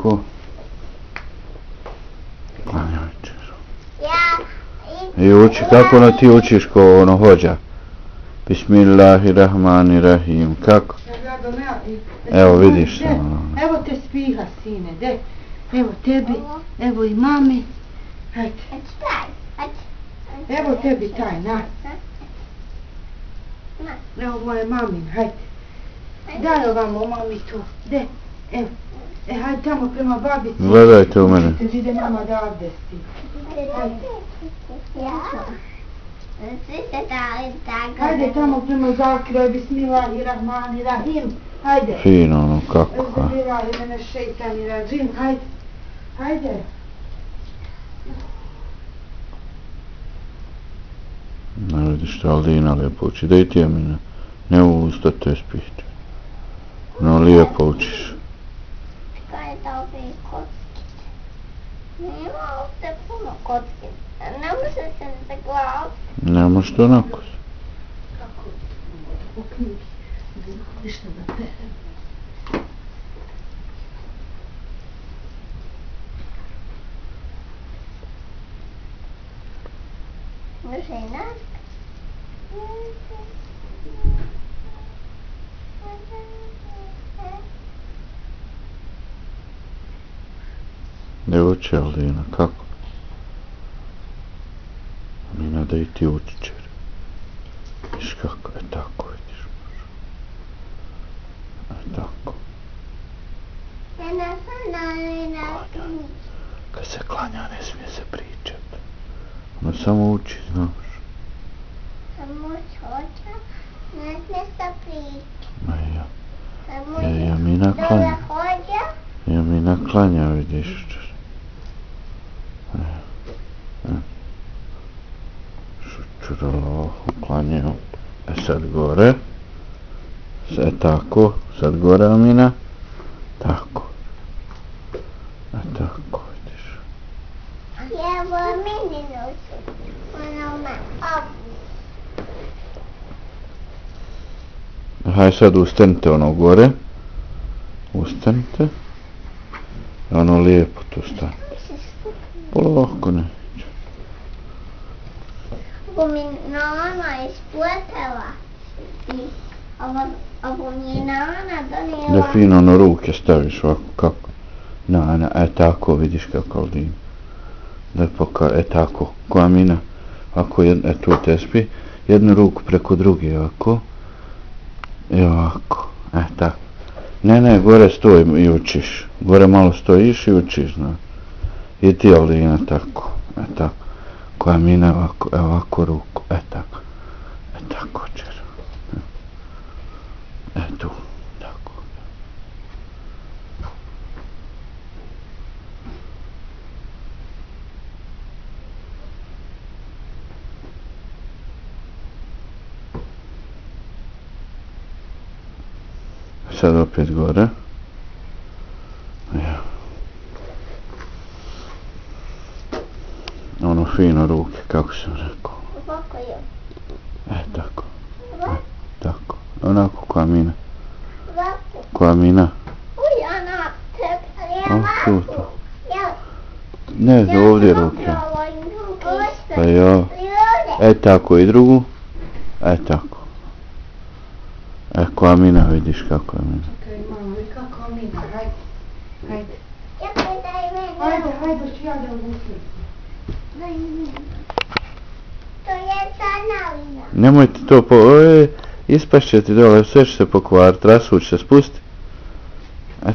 tako. Klanjajte. I uči, kako ono ti učiš ko ono hođa? Bismillahirrahmanirrahim. Kako? Evo vidiš se. Evo te spiha, sine, de. Evo tebi, evo i mami. Hajde. Evo tebi taj, na. Evo moje mamin, hajde. Daj ovamo mami to, de. Evo. Hajde tamo prema babici. Gledajte u mene. Ide mama da abdesti. Hajde tamo prema zakiroj, bismillahirrahmanirrahim. Hajde. Fino ono, kako? Bismillahirrahmanirrahim. Hajde. Hajde. Ne vidiš što Aldina lijepo uči. Daj ti Amina. Ne u usta te spihte. No lijepo učiš. Kaj je da ove kockice? Nema ovdje puno kockice. Ne može se zaglaviti. Ne može to onako. Kako? U knjigi. Ništa da perem. Žena? Ne uči Aldina, kako? Amina, da i ti uči čer. Viš kako je tako, vidiš možda. Tako. Kad se klanja ne smije se pričat. Ono samo uči, znaš. Samo čoča, ne smije se pričat. Ma ja. I Amina klanja. I Amina klanja, vidiš čer. Šučuralo, uklanjaju. Sad gore. Sve tako. Sad gore Amina. Tako. Tako vidiš. Evo meni nosu. Ono me Haj sad ustanite ono gore. Ustanite. Ono lijepo tu stanite. Polako ne. Ovo mi nana ispletela. I ovo mi je nana donijela. Da fino ono ruke staviš ovako kako. Na, tako vidiš kako Aldina. Da tako, ko Amina. Ako tu tespi, jednu ruku preko druge ovako. I ovako, tako. Ne, gore stoj i učiš. Gore malo stojiš i učiš, znaš. I ti Aldina tako, tako. Ko Amina ovako ruku, tako. Tako čer. Tu, tako. Sad opet gore. Ja. Ono fino ruke, kako sam rekao. Ovako je. Tako. Tako. Onako ko Amina. Ovako. Ko Amina. Uj, ona tebi. Tu. Ne, ovdje ruke. Pa ja. Tako i drugu. Tako. Ko Amina, vidiš kako je Amina. Čekaj, mama, kako Amina, hajde. Hajde. Čekaj, daj meni. Hajde, ću ja da uzim. Daj meni. To je zanavina. Nemojte to ispašće ti dole, sve će se pokvarit, rasuć se, spusti.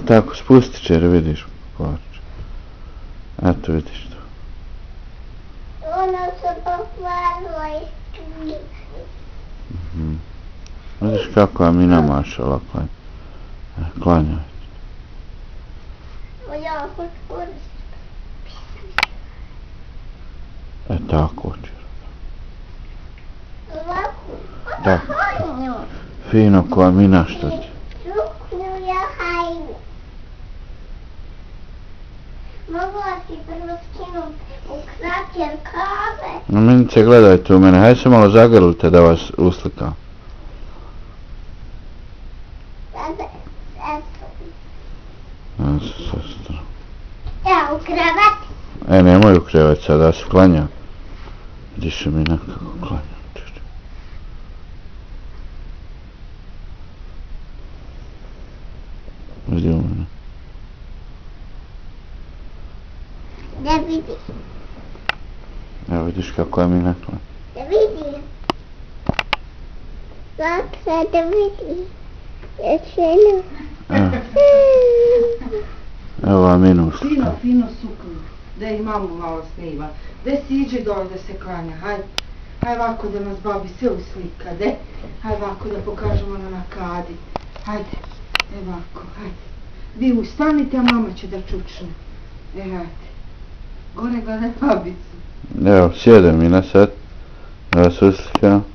Tako, spusti će, jer vidiš, pokvarit će. Eto, vidiš to. Ono se pokvarilo iz knjige. Vidiš kako Amina mašala klanja. Klanja. Ja hoću koristiti. Tako će. Ovako. Tako. Hajnju. Fino ko Amina što će. Suknju ja hajnju. Mogu ti prvo skinuti u krater kave. Aminice, gledajte u mene, hajde se malo zagrlite da vas uslikam. Eto. Sestra. Nemoj u krevet sad, da se klanja. Gdje se mi nekako klanja. Gdje u mene? Da vidi. Evo vidiš kako je mi nekla. Da vidi. Baka, da vidi. Još jedno. Evo Aminu uslika. Fino sukno. Da i mamu malo snima. Da si iđe dole da se klanja, hajde. Hajde ovako da nas babi sve uslika, de. Hajde ovako da pokažemo na kadi. Hajde, ovako, hajde. Vi ustanite, a mama će da čučne. Hajde. Gore gleda babicu. Evo, sjedem i na sad. Da se uslikam.